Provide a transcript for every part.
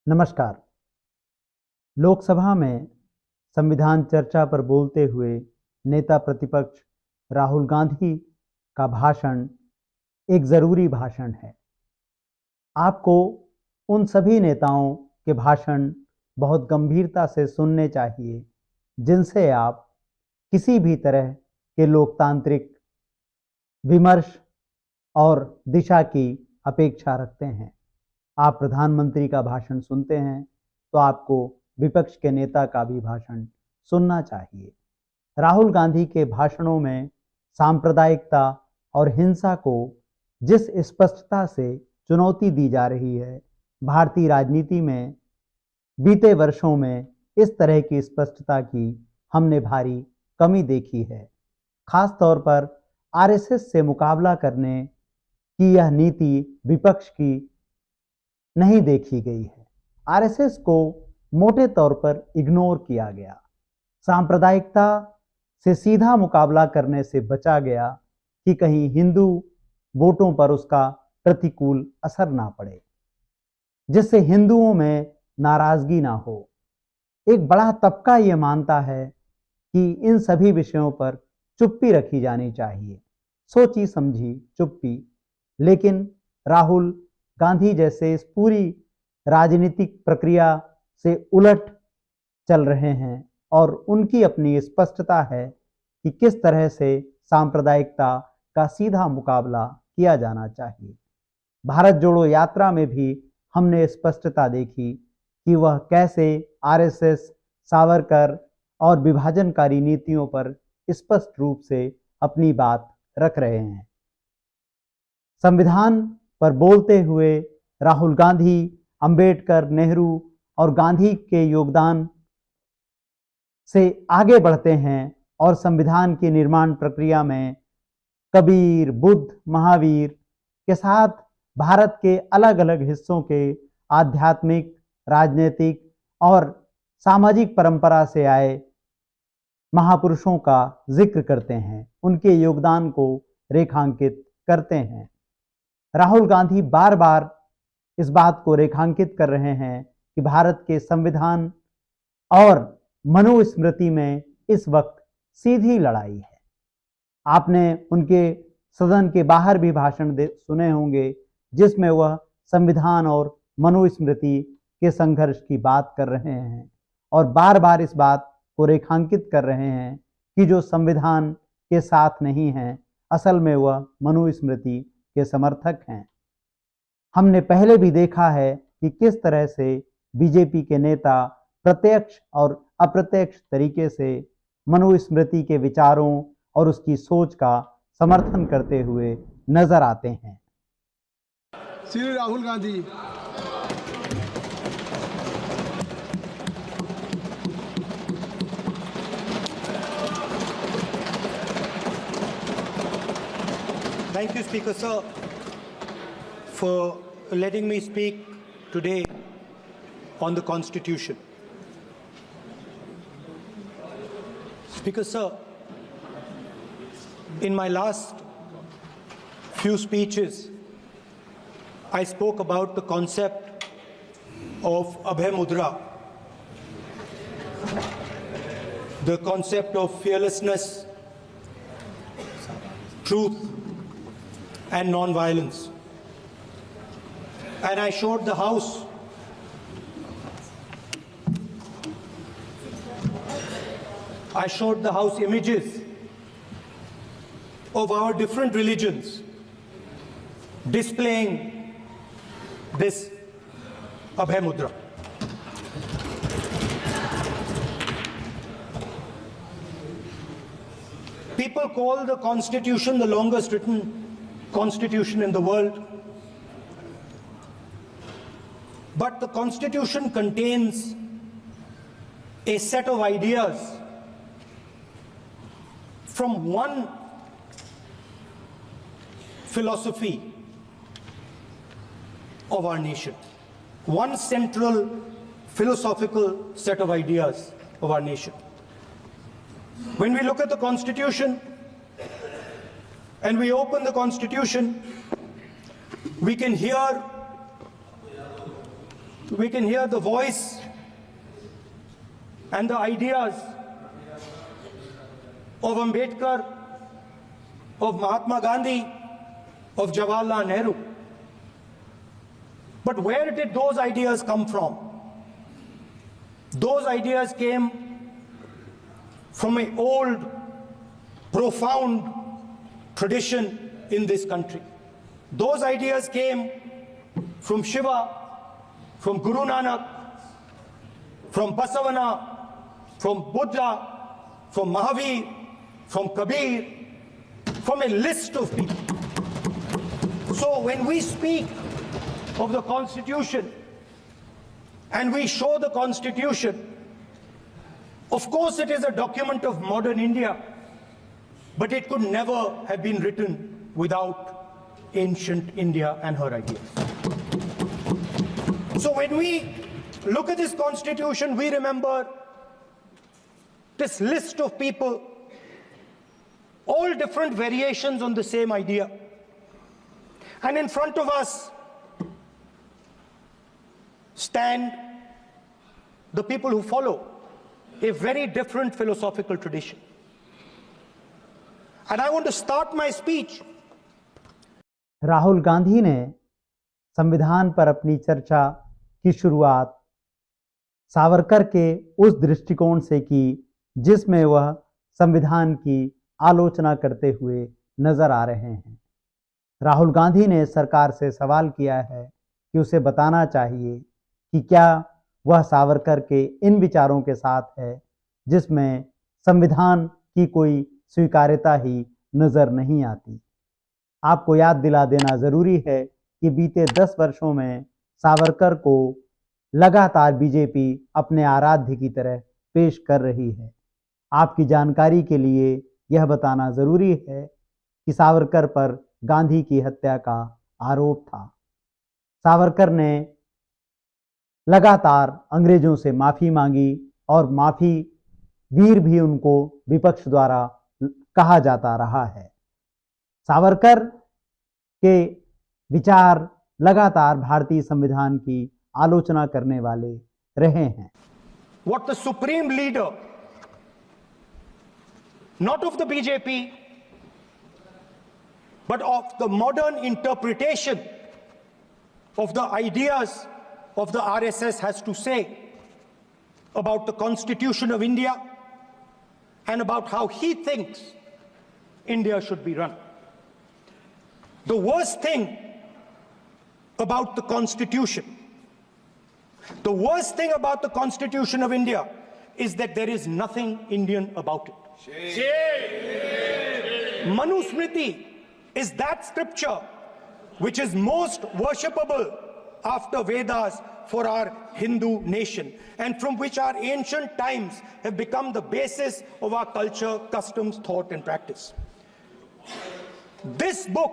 नमस्कार। लोकसभा में संविधान चर्चा पर बोलते हुए नेता प्रतिपक्ष राहुल गांधी का भाषण एक ज़रूरी भाषण है। आपको उन सभी नेताओं के भाषण बहुत गंभीरता से सुनने चाहिए जिनसे आप किसी भी तरह के लोकतांत्रिक विमर्श और दिशा की अपेक्षा रखते हैं। आप प्रधानमंत्री का भाषण सुनते हैं तो आपको विपक्ष के नेता का भी भाषण सुनना चाहिए। राहुल गांधी के भाषणों में सांप्रदायिकता और हिंसा को जिस स्पष्टता से चुनौती दी जा रही है, भारतीय राजनीति में बीते वर्षों में इस तरह की स्पष्टता की हमने भारी कमी देखी है। खास तौर पर आरएसएस से मुकाबला करने की यह नीति विपक्ष की नहीं देखी गई है। आरएसएस को मोटे तौर पर इग्नोर किया गया, सांप्रदायिकता से सीधा मुकाबला करने से बचा गया कि कहीं हिंदू वोटों पर उसका प्रतिकूल असर ना पड़े, जिससे हिंदुओं में नाराजगी ना हो। एक बड़ा तबका ये मानता है कि इन सभी विषयों पर चुप्पी रखी जानी चाहिए, सोची समझी चुप्पी। लेकिन राहुल गांधी जैसे इस पूरी राजनीतिक प्रक्रिया से उलट चल रहे हैं और उनकी अपनी स्पष्टता है कि किस तरह से सांप्रदायिकता का सीधा मुकाबला किया जाना चाहिए। भारत जोड़ो यात्रा में भी हमने स्पष्टता देखी कि वह कैसे आरएसएस, सावरकर और विभाजनकारी नीतियों पर स्पष्ट रूप से अपनी बात रख रहे हैं। संविधान पर बोलते हुए राहुल गांधी अंबेडकर, नेहरू और गांधी के योगदान से आगे बढ़ते हैं और संविधान की निर्माण प्रक्रिया में कबीर, बुद्ध, महावीर के साथ भारत के अलग अलग हिस्सों के आध्यात्मिक, राजनीतिक और सामाजिक परंपरा से आए महापुरुषों का जिक्र करते हैं, उनके योगदान को रेखांकित करते हैं। राहुल गांधी बार बार इस बात को रेखांकित कर रहे हैं कि भारत के संविधान और मनुस्मृति में इस वक्त सीधी लड़ाई है। आपने उनके सदन के बाहर भी भाषण सुने होंगे जिसमें वह संविधान और मनुस्मृति के संघर्ष की बात कर रहे हैं और बार बार इस बात को रेखांकित कर रहे हैं कि जो संविधान के साथ नहीं हैं, असल में वह मनुस्मृति के समर्थक हैं। हमने पहले भी देखा है कि किस तरह से बीजेपी के नेता प्रत्यक्ष और अप्रत्यक्ष तरीके से मनुस्मृति के विचारों और उसकी सोच का समर्थन करते हुए नजर आते हैं। Shri Rahul Gandhi. Thank you, Speaker Sir, for letting me speak today on the Constitution. Speaker Sir, in my last few speeches, I spoke about the concept of Abhay Mudra, the concept of fearlessness, truth, and non-violence. And I showed the House images of our different religions displaying this Abhay Mudra. People call the Constitution the longest written Constitution in the world. But the Constitution contains a set of ideas from one philosophy of our nation, one central philosophical set of ideas of our nation. When we look at the Constitution and we open the Constitution, we can hear we can hear the voice and the ideas of Ambedkar, of Mahatma Gandhi, of Jawaharlal Nehru. But where did those ideas come from? Those ideas came from an old, profound tradition in this country. Those ideas came from Shiva, from Guru Nanak, from Basavana, from Buddha, from Mahavir, from Kabir, from a list of people. So when we speak of the Constitution and we show the Constitution, of course it is a document of modern India, but it could never have been written without ancient India and her ideas. So when we look at this Constitution, we remember this list of people, all different variations on the same idea. And in front of us stand the people who follow a very different philosophical tradition. And I want to start my speech. Rahul Gandhi ने संविधान पर अपनी चर्चा की शुरुआत सावरकर के उस दृष्टिकोण से की जिसमें वह संविधान की आलोचना करते हुए नजर आ रहे हैं। राहुल गांधी ने सरकार से सवाल किया है कि उसे बताना चाहिए कि क्या वह सावरकर के इन विचारों के साथ है जिसमें संविधान की कोई स्वीकार्यता ही नजर नहीं आती। आपको याद दिला देना जरूरी है कि बीते 10 वर्षों में सावरकर को लगातार बीजेपी अपने आराध्य की तरह पेश कर रही है। आपकी जानकारी के लिए यह बताना जरूरी है कि सावरकर पर गांधी की हत्या का आरोप था। सावरकर ने लगातार अंग्रेजों से माफी मांगी और माफी वीर भी उनको विपक्ष द्वारा कहा जाता रहा है। सावरकर के विचार लगातार भारतीय संविधान की आलोचना करने वाले रहे हैं। What the supreme leader, not of the BJP, but of the modern interpretation of the ideas of the RSS has to say about the Constitution of India and about how he thinks India should be run. The worst thing about the Constitution, the worst thing about the Constitution of India is that there is nothing Indian about it. Manusmriti is that scripture which is most worshipable after Vedas for our Hindu nation, and from which our ancient times have become the basis of our culture, customs, thought, and practice. This book,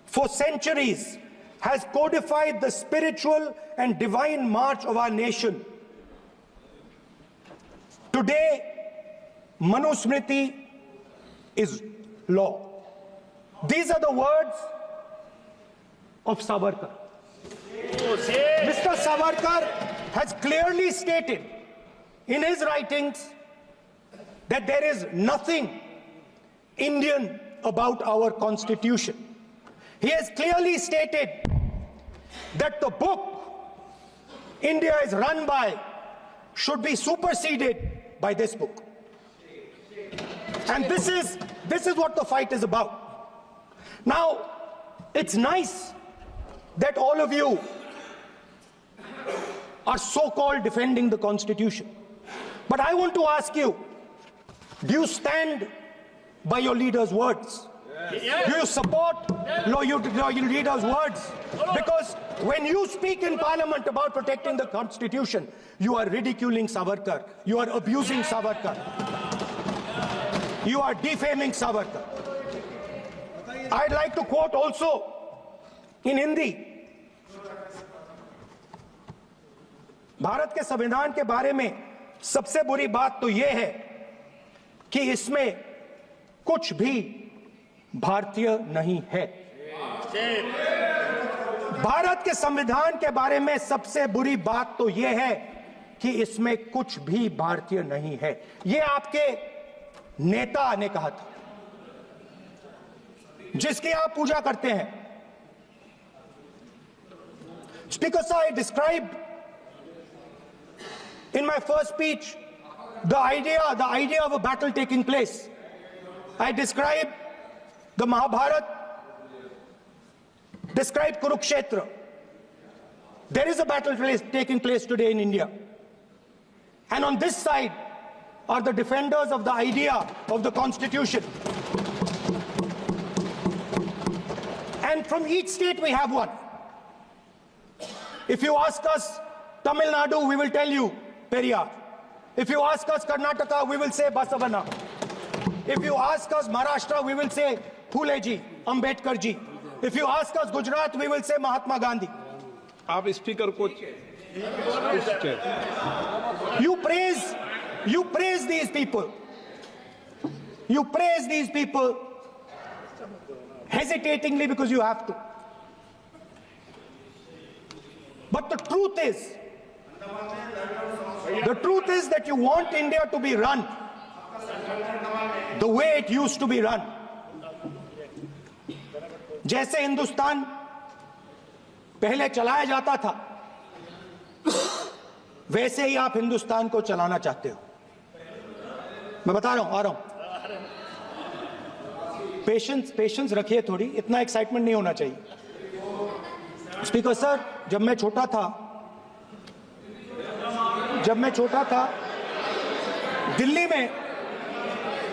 for centuries, has codified the spiritual and divine march of our nation. Today, Manusmriti is law. These are the words of Savarkar. Mr. Savarkar has clearly stated in his writings that there is nothing Indian about our Constitution. He has clearly stated that the book India is run by should be superseded by this book. And this is what the fight is about. Now, it's nice that all of you are so-called defending the Constitution. But I want to ask you, do you stand by your leader's words? Yes. Do you support your leader's words? Because when you speak in Parliament about protecting the Constitution, you are ridiculing Savarkar, you are abusing Savarkar, you are defaming Savarkar. I'd like to quote also in Hindi. Bharat के संविधान के बारे में सबसे बुरी बात तो यह है कि इसमें कुछ भी भारतीय नहीं है। भारत के संविधान के बारे में सबसे बुरी बात तो यह है कि इसमें कुछ भी भारतीय नहीं है। यह आपके नेता ने कहा था, जिसकी आप पूजा करते हैं। Speaker sir, I described in my first speech the idea of a battle taking place. I described the Mahabharata, described Kurukshetra. There is a battle taking place today in India. And on this side are the defenders of the idea of the Constitution. And from each state we have one. If you ask us Tamil Nadu, we will tell you Periyar. If you ask us Karnataka, we will say Basavana. If you ask us Maharashtra, we will say Phule ji, Ambedkar ji. If you ask us Gujarat, we will say Mahatma Gandhi. आप speaker को You praise these people. You praise these people hesitatingly because you have to. But the truth is that you want India to be run the way it used to be run. जैसे हिंदुस्तान पहले चलाया जाता था, वैसे ही आप हिंदुस्तान को चलाना चाहते हो। मैं बता रहा हूं, आ रहा हूं। पेशेंस रखिए थोड़ी, इतना एक्साइटमेंट नहीं होना चाहिए। स्पीकर सर, जब मैं छोटा था दिल्ली में,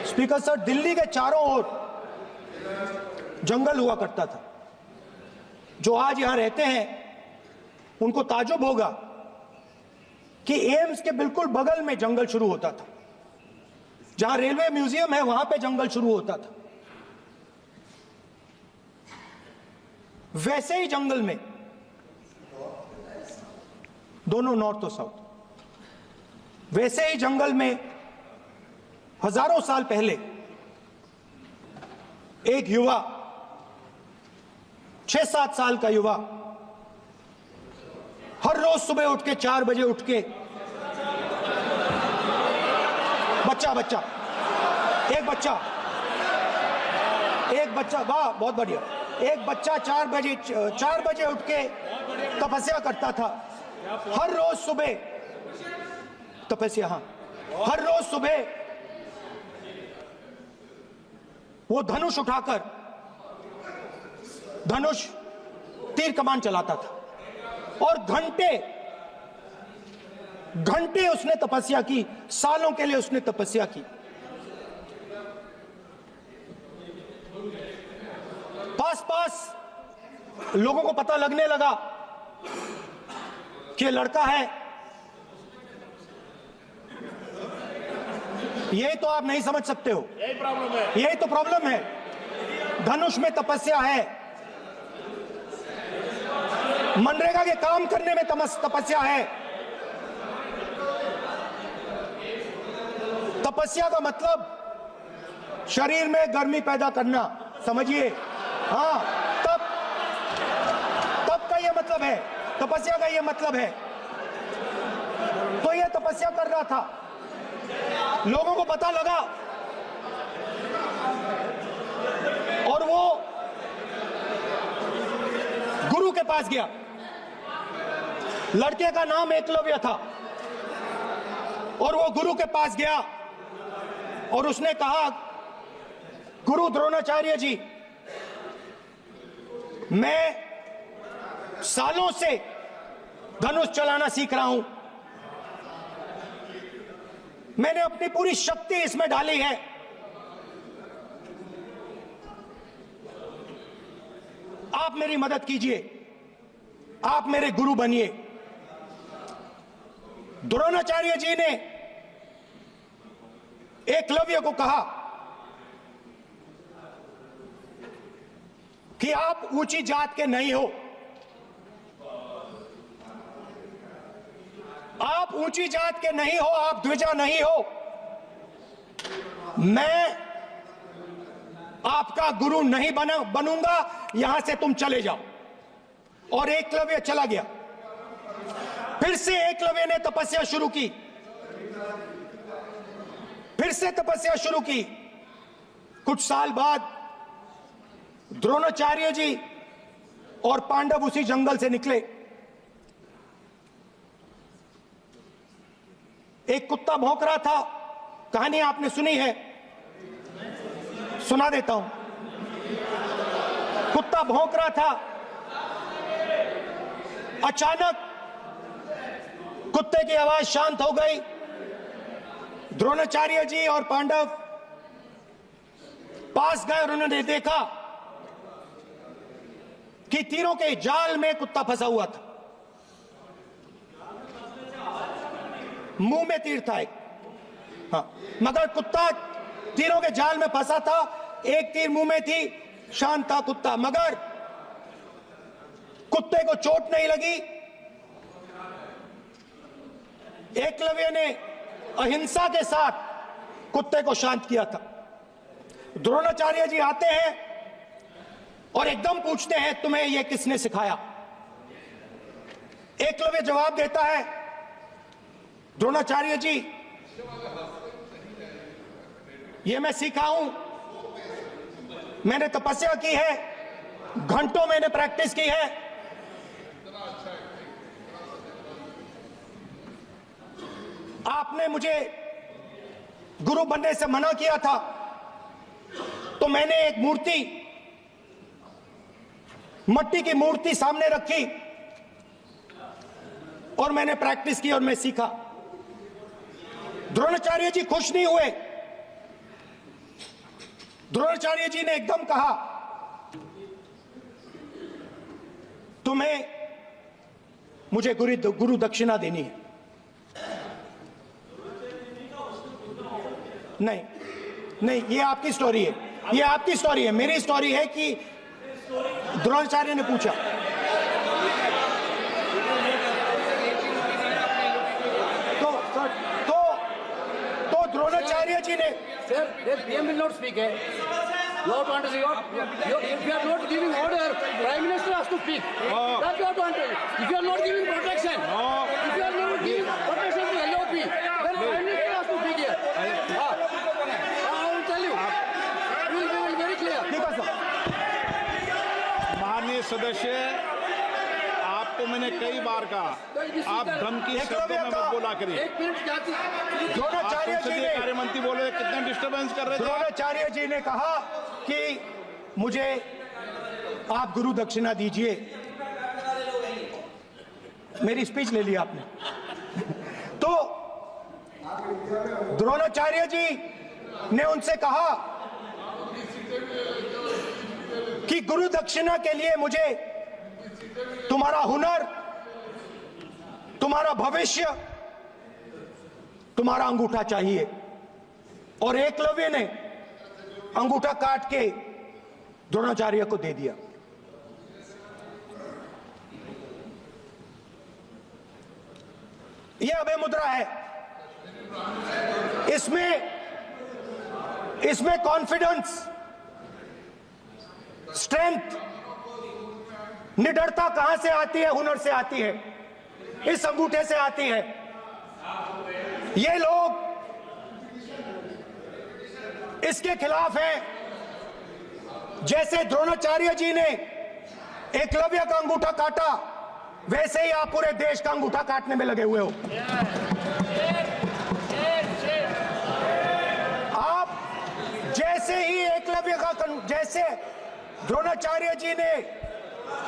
स्पीकर सर, दिल्ली के चारों ओर जंगल हुआ करता था। जो आज यहां रहते हैं उनको ताजुब होगा कि एम्स के बिल्कुल बगल में जंगल शुरू होता था। जहां रेलवे म्यूजियम है वहां पे जंगल शुरू होता था। वैसे ही जंगल में, दोनों नॉर्थ और साउथ, वैसे ही जंगल में हजारों साल पहले एक युवा, 6-7 साल का युवा, हर रोज सुबह उठ के 4 बजे उठ के, एक बच्चा, वाह बहुत बढ़िया, एक बच्चा 4 बजे उठ के तपस्या करता था। हर रोज सुबह तपस्या, हाँ, हर रोज सुबह वो धनुष उठाकर तीर कमान चलाता था और घंटे उसने तपस्या की, सालों के लिए उसने तपस्या की। पास लोगों को पता लगने लगा कि लड़का है। यही तो आप नहीं समझ सकते हो, यही तो प्रॉब्लम है। धनुष में तपस्या है, मनरेगा के काम करने में तपस्या है। तपस्या का मतलब शरीर में गर्मी पैदा करना, समझिए। हाँ, तब का यह मतलब है, तपस्या का यह मतलब है। तो यह तपस्या कर रहा था, लोगों को पता लगा और वो गुरु के पास गया। लड़के का नाम एकलव्य था और वो गुरु के पास गया और उसने कहा, गुरु द्रोणाचार्य जी, मैं सालों से धनुष चलाना सीख रहा हूं, मैंने अपनी पूरी शक्ति इसमें डाली है, आप मेरी मदद कीजिए, आप मेरे गुरु बनिए। द्रोणाचार्य जी ने एकलव्य को कहा कि आप ऊंची जात के नहीं हो, आप ऊंची जात के नहीं हो, आप द्विजा नहीं हो, मैं आपका गुरु नहीं बनूंगा, यहां से तुम चले जाओ। और एकलव्य चला गया। फिर से एकलव्य ने तपस्या शुरू की, फिर से तपस्या शुरू की। कुछ साल बाद द्रोणाचार्य जी और पांडव उसी जंगल से निकले। एक कुत्ता भौंक रहा था, कहानी आपने सुनी है, सुना देता हूं। कुत्ता भौंक रहा था, अचानक कुत्ते की आवाज शांत हो गई। द्रोणाचार्य जी और पांडव पास गए और उन्होंने देखा कि तीरों के जाल में कुत्ता फंसा हुआ था। मुंह में तीर था एक, हाँ, मगर कुत्ता तीरों के जाल में फंसा था। एक तीर मुंह में थी, शांत था कुत्ता, मगर कुत्ते को चोट नहीं लगी। एकलव्य ने अहिंसा के साथ कुत्ते को शांत किया था। द्रोणाचार्य जी आते हैं और एकदम पूछते हैं, तुम्हें यह किसने सिखाया? एकलव्य जवाब देता है, द्रोणाचार्य जी, यह मैं सीखा हूं, मैंने तपस्या की है, घंटों मैंने प्रैक्टिस की है। आपने मुझे गुरु बनने से मना किया था, तो मैंने एक मूर्ति, मट्टी की मूर्ति सामने रखी और मैंने प्रैक्टिस की और मैं सीखा। द्रोणाचार्य जी खुश नहीं हुए। द्रोणाचार्य जी ने एकदम कहा, तुम्हें मुझे गुरु दक्षिणा देनी है। नहीं नहीं, ये आपकी स्टोरी है, ये आपकी स्टोरी है। मेरी स्टोरी है कि द्रोणाचार्य ने पूछा। तो द्रोणाचार्य जी ने, Sir, the PM will not speak. You have to understand. If you are not giving order, Prime Minister has to speak. That you have to understand. If you are not giving protection, if you are not giving protection to LOP, then Prime Minister has to speak here. I will tell you. We will be very clear. माननीय सदस्य, आपको मैंने कई बार कहा, आप धमकी शब्दों में मत बोला करिए। एक मिनट क्या थी? द्रोणाचार्य जी ने, कार्य मंत्री बोले, कितना डिस्टर्बेंस कर रहे थे। द्रोणाचार्य जी ने कहा कि मुझे आप गुरु दक्षिणा दीजिए। मेरी स्पीच ले ली आपने। तो द्रोणाचार्य जी ने उनसे कहा कि गुरु दक्षिणा के लिए मुझे तुम्हारा हुनर, तुम्हारा भविष्य, तुम्हारा अंगूठा चाहिए। और एकलव्य ने अंगूठा काट के द्रोणाचार्य को दे दिया। यह अभय मुद्रा है। इसमें कॉन्फिडेंस, स्ट्रेंथ, निडरता कहां से आती है? हुनर से आती है, इस अंगूठे से आती है। ये लोग इसके खिलाफ हैं। जैसे द्रोणाचार्य जी ने एकलव्य का अंगूठा काटा, वैसे ही आप पूरे देश का अंगूठा काटने में लगे हुए हो। आप जैसे ही एकलव्य का, जैसे द्रोणाचार्य जी ने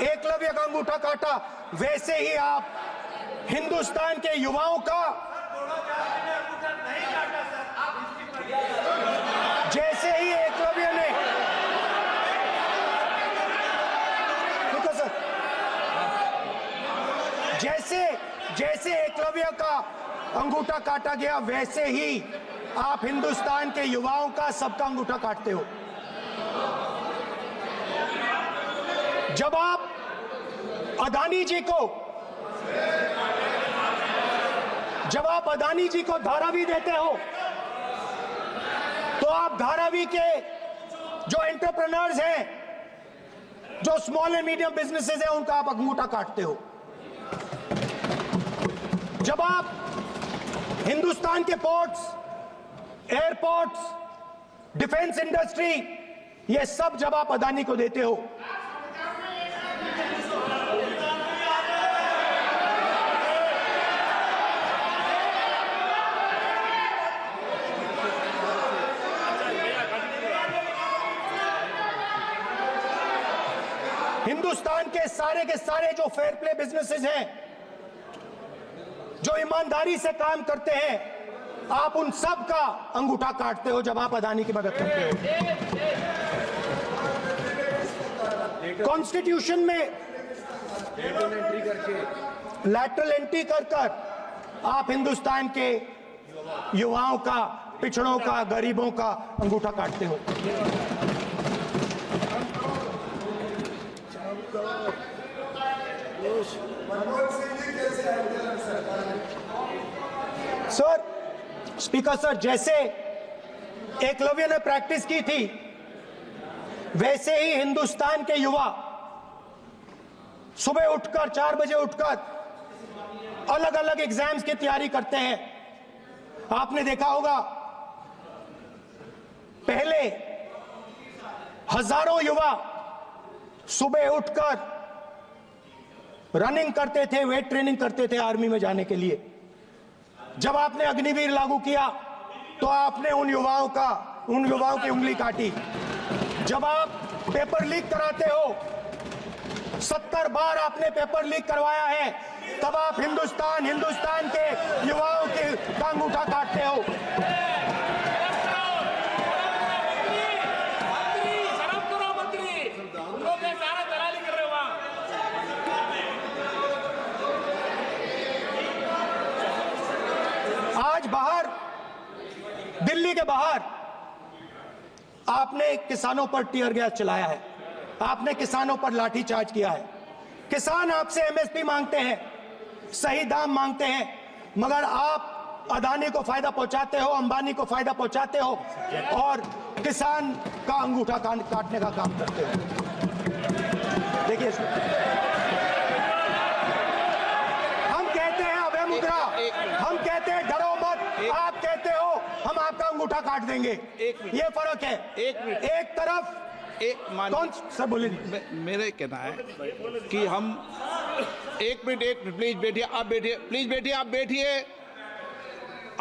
एकलव्य का अंगूठा काटा, वैसे ही आप हिंदुस्तान के युवाओं का, जैसे ही एकलव्य ने, जैसे एकलव्य का अंगूठा काटा गया, वैसे ही आप हिंदुस्तान के युवाओं का, सबका अंगूठा काटते हो। जब आप अदानी जी को धारावी देते हो, तो आप धारावी के जो एंटरप्रेन्योर्स हैं जो स्मॉल एंड मीडियम बिजनेसेस है उनका आप अंगूठा काटते हो। जब आप हिंदुस्तान के पोर्ट्स, एयरपोर्ट्स, डिफेंस इंडस्ट्री, ये सब जब आप अदानी को देते हो, हिंदुस्तान के सारे जो फेयर प्ले बिजनेसेस हैं, जो ईमानदारी से काम करते हैं, आप उन सब का अंगूठा काटते हो जब आप अदानी की मदद करते हो। कॉन्स्टिट्यूशन में लैटरल एंट्री कर आप हिंदुस्तान के युवाओं का, पिछड़ों का, गरीबों का अंगूठा काटते हो। सर, स्पीकर सर, जैसे एकलव्य ने प्रैक्टिस की थी, वैसे ही हिंदुस्तान के युवा सुबह उठकर 4 बजे उठकर अलग अलग एग्जाम्स की तैयारी करते हैं। आपने देखा होगा, पहले हजारों युवा सुबह उठकर रनिंग करते थे, वेट ट्रेनिंग करते थे आर्मी में जाने के लिए। जब आपने अग्निवीर लागू किया तो आपने उन युवाओं की उंगली काटी। जब आप पेपर लीक कराते हो, 70 बार आपने पेपर लीक करवाया है, तब आप हिंदुस्तान के युवाओं के अंगूठा काटते हो। आज बाहर, दिल्ली के बाहर आपने किसानों पर टीयर गैस चलाया है, आपने किसानों पर लाठीचार्ज किया है। किसान आपसे एमएसपी मांगते हैं, सही दाम मांगते हैं, मगर आप अदानी को फायदा पहुंचाते हो, अंबानी को फायदा पहुंचाते हो और किसान का अंगूठा काटने का काम करते हो। देखिए, हम कहते हैं अभय मुद्रा, हम कहते हैं डरो मत, आप कहते हो हम आपका अंगूठा काट देंगे। ये फर्क है। एक तरफ कौन सर बोलिए। मेरे कहना है कि हम एक मिनट प्लीज बैठिए, आप बैठिए, प्लीज बैठिए, आप बैठिए।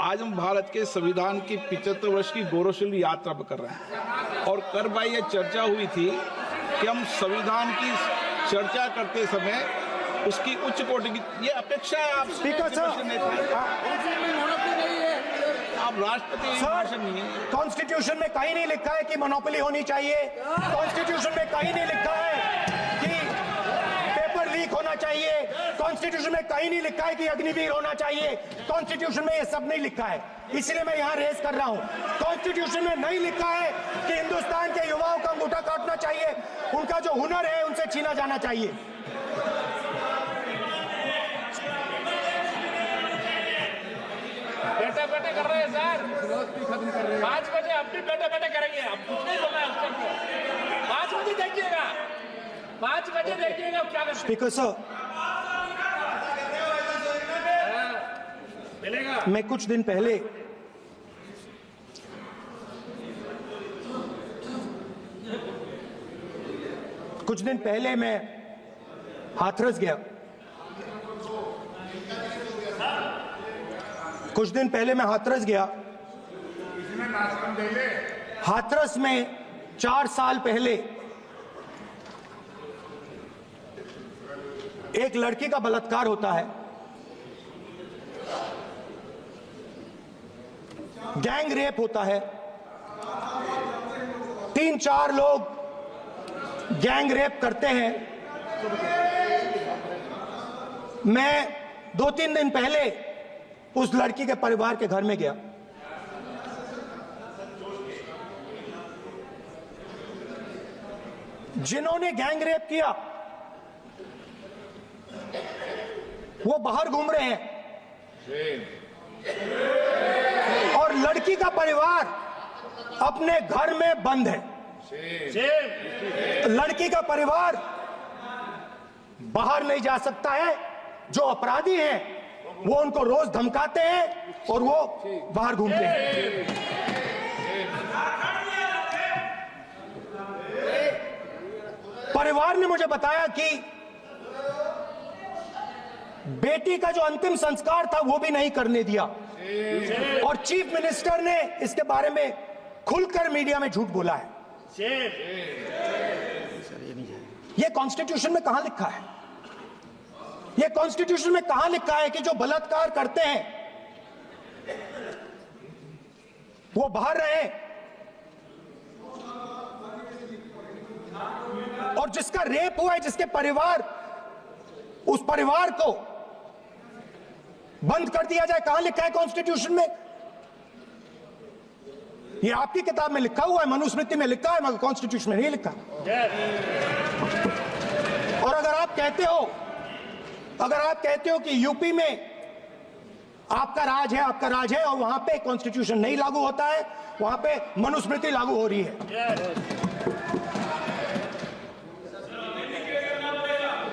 आज हम भारत के संविधान की 75 वर्ष की गौरवशाली यात्रा कर रहे हैं और कर भाई ये चर्चा हुई थी कि हम संविधान की चर्चा करते समय उसकी उच्च कोटि की ये अपेक्षा है। आप स्पीकर सर, आप राष्ट्रपति नहीं है। कॉन्स्टिट्यूशन में कहीं नहीं लिखा है कि मोनोपोली होनी चाहिए। कॉन्स्टिट्यूशन में कहीं नहीं लिखा है कि पेपर लीक होना चाहिए। कॉन्स्टिट्यूशन में कहीं नहीं लिखा है कि अग्निवीर होना चाहिए। कॉन्स्टिट्यूशन में ये सब नहीं लिखा है, इसलिए मैं यहाँ रेस कर रहा हूँ। कॉन्स्टिट्यूशन में नहीं लिखा है कि हिंदुस्तान के युवाओं का अंगूठा काटना चाहिए, उनका जो हुनर है उनसे छीना जाना चाहिए। बैठे कर रहे हैं सर, 5 बजे अब भी बैठे करेंगे। अब कुछ नहीं बोलना है उसको। 5 बजे देखिएगा, 5 बजे देखिएगा क्या करते हैं। स्पीकर सर, मिलेगा। मैं कुछ दिन पहले मैं हाथरस गया। हाथरस में 4 साल पहले एक लड़की का बलात्कार होता है। गैंग रेप होता है। 3-4 लोग गैंग रेप करते हैं। मैं 2-3 दिन पहले उस लड़की के परिवार के घर में गया। जिन्होंने गैंग रेप किया वो बाहर घूम रहे हैं और लड़की का परिवार अपने घर में बंद है। लड़की का परिवार बाहर नहीं जा सकता है। जो अपराधी हैं वो उनको रोज धमकाते हैं और वो बाहर घूमते हैं। परिवार ने मुझे बताया कि बेटी का जो अंतिम संस्कार था वो भी नहीं करने दिया और चीफ मिनिस्टर ने इसके बारे में खुलकर मीडिया में झूठ बोला है। ये कॉन्स्टिट्यूशन में कहां लिखा है? ये कॉन्स्टिट्यूशन में कहां लिखा है कि जो बलात्कार करते हैं वो बाहर रहे और जिसका रेप हुआ है, जिसके परिवार, उस परिवार को बंद कर दिया जाए? कहां लिखा है कॉन्स्टिट्यूशन में? ये आपकी किताब में लिखा हुआ है, मनुस्मृति में लिखा है, मगर कॉन्स्टिट्यूशन में नहीं लिखा। और अगर आप कहते हो कि यूपी में आपका राज है और वहां पे कॉन्स्टिट्यूशन नहीं लागू होता है, वहां पे मनुस्मृति लागू हो रही है।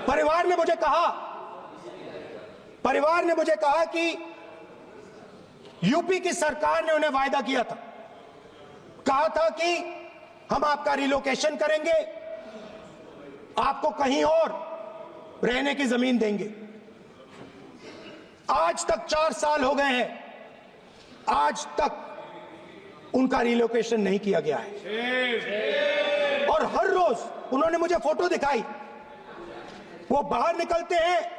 परिवार ने मुझे कहा कि यूपी की सरकार ने उन्हें वायदा किया था, कहा था कि हम आपका रिलोकेशन करेंगे, आपको कहीं और रहने की जमीन देंगे। आज तक 4 साल हो गए हैं, आज तक उनका रिलोकेशन नहीं किया गया है। और हर रोज उन्होंने मुझे फोटो दिखाई, वो बाहर निकलते हैं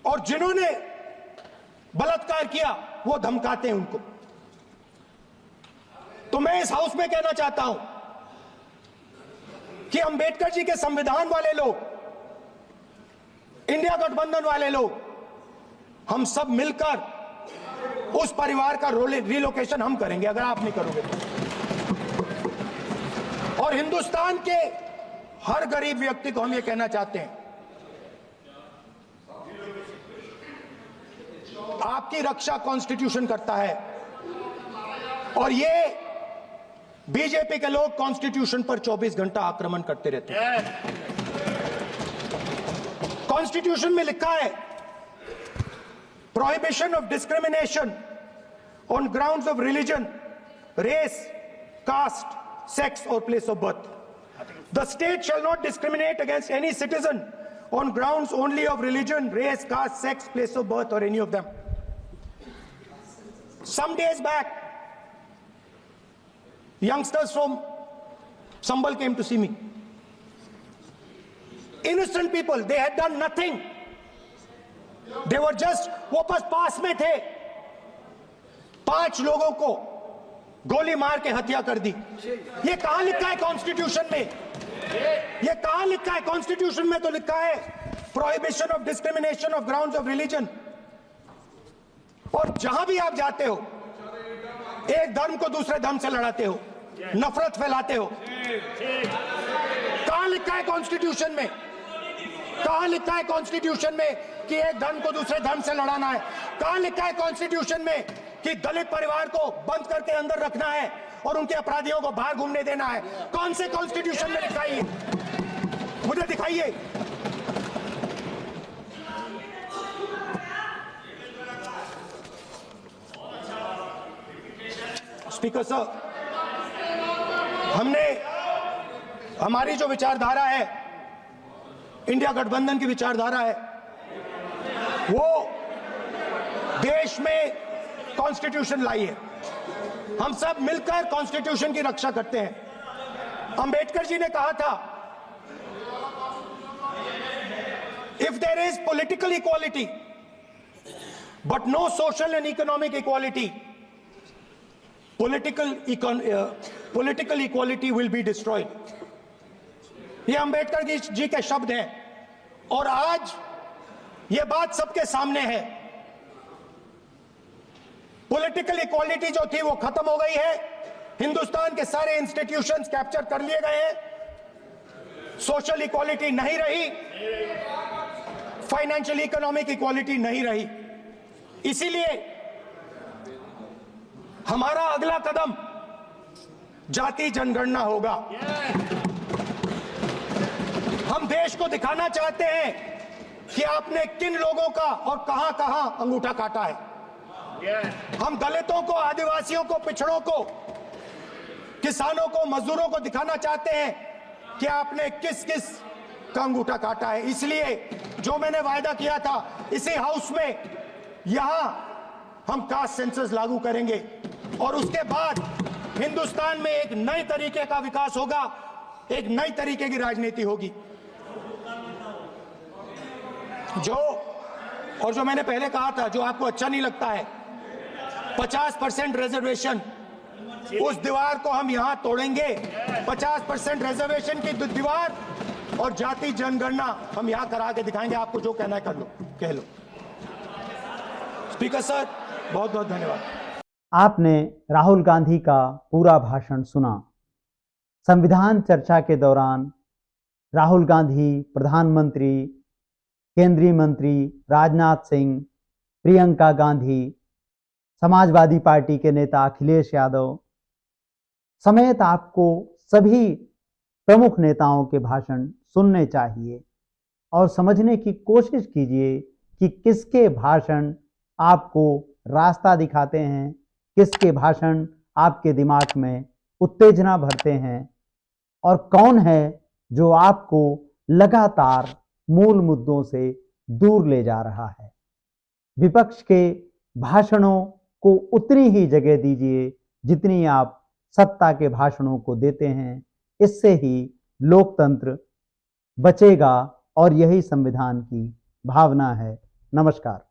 और जिन्होंने बलात्कार किया वो धमकाते हैं उनको। तो मैं इस हाउस में कहना चाहता हूं कि अंबेडकर जी के संविधान वाले लोग, इंडिया गठबंधन वाले लोग, हम सब मिलकर उस परिवार का रिलोकेशन हम करेंगे अगर आप नहीं करोगे तो। और हिंदुस्तान के हर गरीब व्यक्ति को हम ये कहना चाहते हैं, आपकी रक्षा कॉन्स्टिट्यूशन करता है और ये बीजेपी के लोग कॉन्स्टिट्यूशन पर 24 घंटा आक्रमण करते रहते हैं। कॉन्स्टिट्यूशन में लिखा है prohibition of discrimination on grounds of religion, race, caste, sex और place of birth. The state shall not discriminate against any citizen on grounds only of religion, race, caste, sex, place of birth or any of them. Some days back, youngsters from Sambal came to see me. Innocent people, they had done nothing. They were just, वो बस पास में थे, 5 लोगों को गोली मार के हत्या कर दी। ये कहां लिखा है कॉन्स्टिट्यूशन में? ये कहां लिखा है कॉन्स्टिट्यूशन में? तो लिखा है prohibition of discrimination of grounds of religion. और जहां भी आप जाते हो, एक धर्म को दूसरे धर्म से लड़ाते हो, नफरत फैलाते हो। कहां लिखा है कॉन्स्टिट्यूशन में? कहां लिखा है कॉन्स्टिट्यूशन में कि एक धर्म को दूसरे धर्म से लड़ाना है? कहां लिखा है कॉन्स्टिट्यूशन में कि दलित परिवार को बंद करके अंदर रखना है और उनके अपराधियों को बाहर घूमने देना है? कौन से कॉन्स्टिट्यूशन में लिखा है? मुझे दिखाइए। स्पीकर सर, हमारी जो विचारधारा है, इंडिया गठबंधन की विचारधारा है, वो देश में कॉन्स्टिट्यूशन लाई है। हम सब मिलकर कॉन्स्टिट्यूशन की रक्षा करते हैं। अंबेडकर जी ने कहा था, if there is political equality but no social and economic equality, political equality will be destroyed. ये अंबेडकर जी के शब्द हैं और आज ये बात सबके सामने है। पॉलिटिकल इक्वालिटी जो थी वो खत्म हो गई है। हिंदुस्तान के सारे इंस्टीट्यूशंस कैप्चर कर लिए गए हैं। सोशल इक्वालिटी नहीं रही, फाइनेंशियल इकोनॉमिक इक्वालिटी नहीं रही। इसीलिए हमारा अगला कदम जाति जनगणना होगा। हम देश को दिखाना चाहते हैं कि आपने किन लोगों का और कहां कहां अंगूठा काटा है। हम दलितों को, आदिवासियों को, पिछड़ों को, किसानों को, मजदूरों को दिखाना चाहते हैं कि आपने किस किस का अंगूठा काटा है। इसलिए जो मैंने वायदा किया था, इसी हाउस में यहां हम कास्ट सेंसस लागू करेंगे और उसके बाद हिंदुस्तान में एक नए तरीके का विकास होगा, एक नई तरीके की राजनीति होगी। जो मैंने पहले कहा था, जो आपको अच्छा नहीं लगता है, 50% रिजर्वेशन, उस दीवार को हम यहां तोड़ेंगे। 50% रिजर्वेशन की दीवार और जाति जनगणना हम यहां करा के दिखाएंगे। आपको जो कहना है कर लो, कह लो। स्पीकर सर, बहुत बहुत धन्यवाद। आपने राहुल गांधी का पूरा भाषण सुना। संविधान चर्चा के दौरान राहुल गांधी, प्रधानमंत्री, केंद्रीय मंत्री राजनाथ सिंह, प्रियंका गांधी, समाजवादी पार्टी के नेता अखिलेश यादव समेत आपको सभी प्रमुख नेताओं के भाषण सुनने चाहिए और समझने की कोशिश कीजिए कि किसके भाषण आपको रास्ता दिखाते हैं, किसके भाषण आपके दिमाग में उत्तेजना भरते हैं और कौन है जो आपको लगातार मूल मुद्दों से दूर ले जा रहा है। विपक्ष के भाषणों को उतनी ही जगह दीजिए जितनी आप सत्ता के भाषणों को देते हैं। इससे ही लोकतंत्र बचेगा और यही संविधान की भावना है। नमस्कार।